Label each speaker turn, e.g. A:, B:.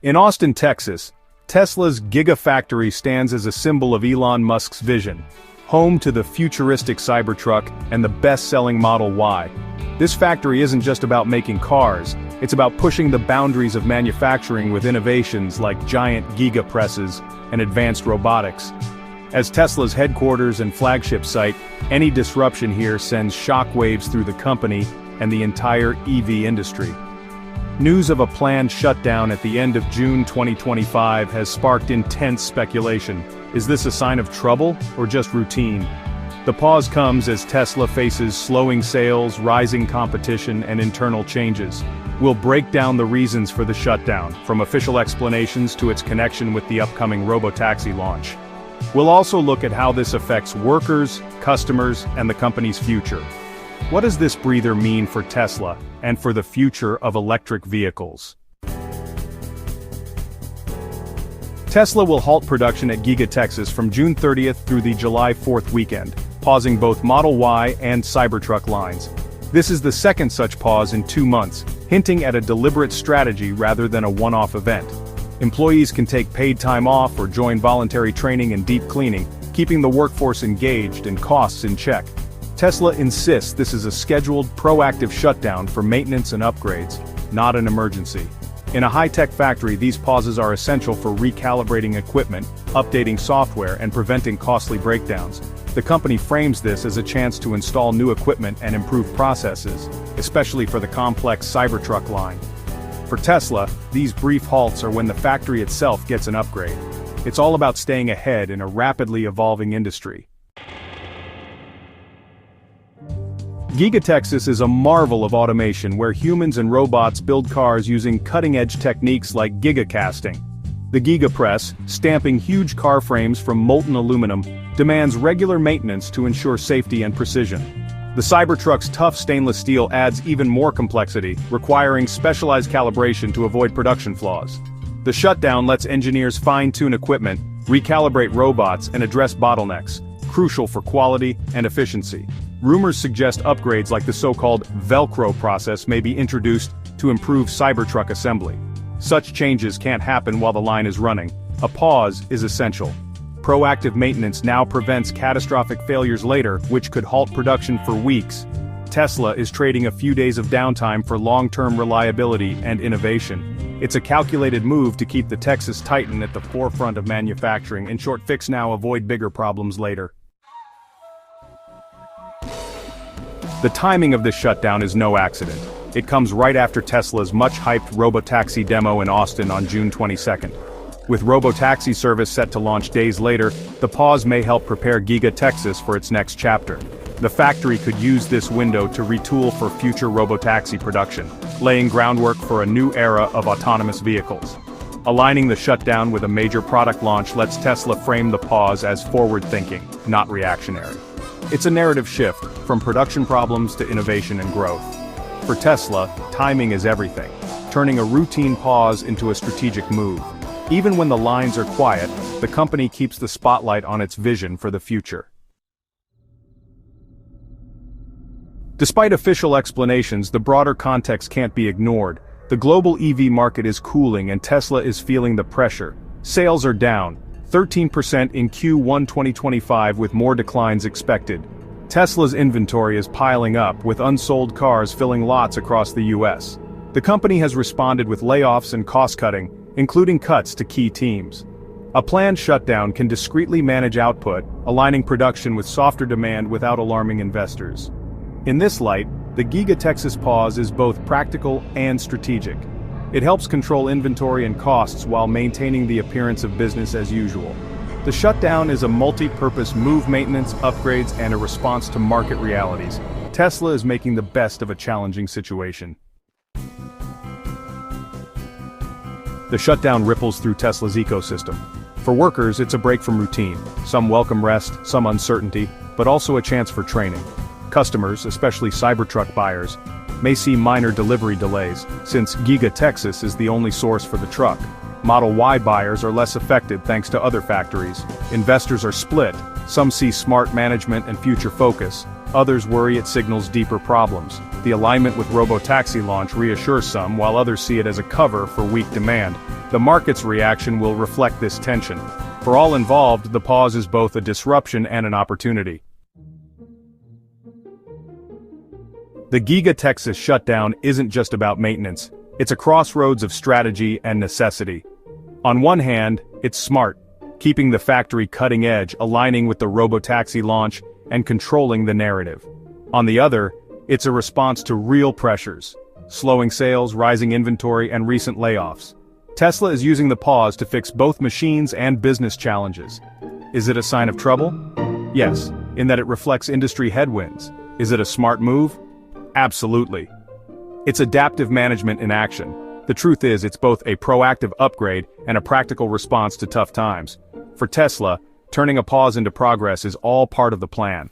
A: In Austin, Texas, Tesla's Gigafactory stands as a symbol of Elon Musk's vision, home to the futuristic Cybertruck and the best-selling Model Y. This factory isn't just about making cars, it's about pushing the boundaries of manufacturing with innovations like giant gigapresses and advanced robotics. As Tesla's headquarters and flagship site, any disruption here sends shockwaves through the company and the entire EV industry. News of a planned shutdown at the end of June 2025 has sparked intense speculation. Is this a sign of trouble or just routine? The pause comes as Tesla faces slowing sales, rising competition, and internal changes. We'll break down the reasons for the shutdown, from official explanations to its connection with the upcoming Robotaxi launch. We'll also look at how this affects workers, customers, and the company's future. What does this breather mean for Tesla and for the future of electric vehicles? Tesla will halt production at Giga Texas from June 30th through the July 4th weekend, pausing both Model Y and Cybertruck lines. This is the second such pause in 2 months, hinting at a deliberate strategy rather than a one-off event. Employees can take paid time off or join voluntary training and deep cleaning, keeping the workforce engaged and costs in check. Tesla insists this is a scheduled, proactive shutdown for maintenance and upgrades, not an emergency. In a high-tech factory, these pauses are essential for recalibrating equipment, updating software, and preventing costly breakdowns. The company frames this as a chance to install new equipment and improve processes, especially for the complex Cybertruck line. For Tesla, these brief halts are when the factory itself gets an upgrade. It's all about staying ahead in a rapidly evolving industry. Giga Texas is a marvel of automation where humans and robots build cars using cutting-edge techniques like gigacasting. The gigapress, stamping huge car frames from molten aluminum, demands regular maintenance to ensure safety and precision. The Cybertruck's tough stainless steel adds even more complexity, requiring specialized calibration to avoid production flaws. The shutdown lets engineers fine-tune equipment, recalibrate robots, and address bottlenecks, crucial for quality and efficiency. Rumors suggest upgrades like the so-called Velcro process may be introduced to improve Cybertruck assembly. Such changes can't happen while the line is running. A pause is essential. Proactive maintenance now prevents catastrophic failures later, which could halt production for weeks. Tesla is trading a few days of downtime for long-term reliability and innovation. It's a calculated move to keep the Texas Titan at the forefront of manufacturing. In short, fix now, avoid bigger problems later. The timing of this shutdown is no accident. It comes right after Tesla's much-hyped Robotaxi demo in Austin on June 22nd. With Robotaxi service set to launch days later, the pause may help prepare Giga Texas for its next chapter. The factory could use this window to retool for future Robotaxi production, laying groundwork for a new era of autonomous vehicles. Aligning the shutdown with a major product launch lets Tesla frame the pause as forward-thinking, not reactionary. It's a narrative shift, from production problems to innovation and growth. For Tesla, timing is everything, turning a routine pause into a strategic move. Even when the lines are quiet, the company keeps the spotlight on its vision for the future. Despite official explanations, the broader context can't be ignored. The global EV market is cooling and Tesla is feeling the pressure. Sales are down 13% in Q1 2025 with more declines expected. Tesla's inventory is piling up, with unsold cars filling lots across the US. The company has responded with layoffs and cost-cutting, including cuts to key teams. A planned shutdown can discreetly manage output, aligning production with softer demand without alarming investors. In this light, the Giga Texas pause is both practical and strategic. It helps control inventory and costs while maintaining the appearance of business as usual. The shutdown is a multi-purpose move: maintenance, upgrades, and a response to market realities. Tesla is making the best of a challenging situation. The shutdown ripples through Tesla's ecosystem. For workers, it's a break from routine. Some welcome rest, some uncertainty, but also a chance for training. Customers, especially Cybertruck buyers, may see minor delivery delays, since Giga Texas is the only source for the truck. Model Y buyers are less affected thanks to other factories. Investors are split, some see smart management and future focus, others worry it signals deeper problems. The alignment with Robotaxi launch reassures some, while others see it as a cover for weak demand. The market's reaction will reflect this tension. For all involved, the pause is both a disruption and an opportunity. The Giga Texas shutdown isn't just about maintenance, it's a crossroads of strategy and necessity. On one hand, it's smart, keeping the factory cutting edge, aligning with the Robotaxi launch, and controlling the narrative. On the other, it's a response to real pressures, slowing sales, rising inventory, and recent layoffs. Tesla is using the pause to fix both machines and business challenges. Is it a sign of trouble? Yes, in that it reflects industry headwinds. Is it a smart move? Absolutely. It's adaptive management in action. The truth is, it's both a proactive upgrade and a practical response to tough times. For Tesla, turning a pause into progress is all part of the plan.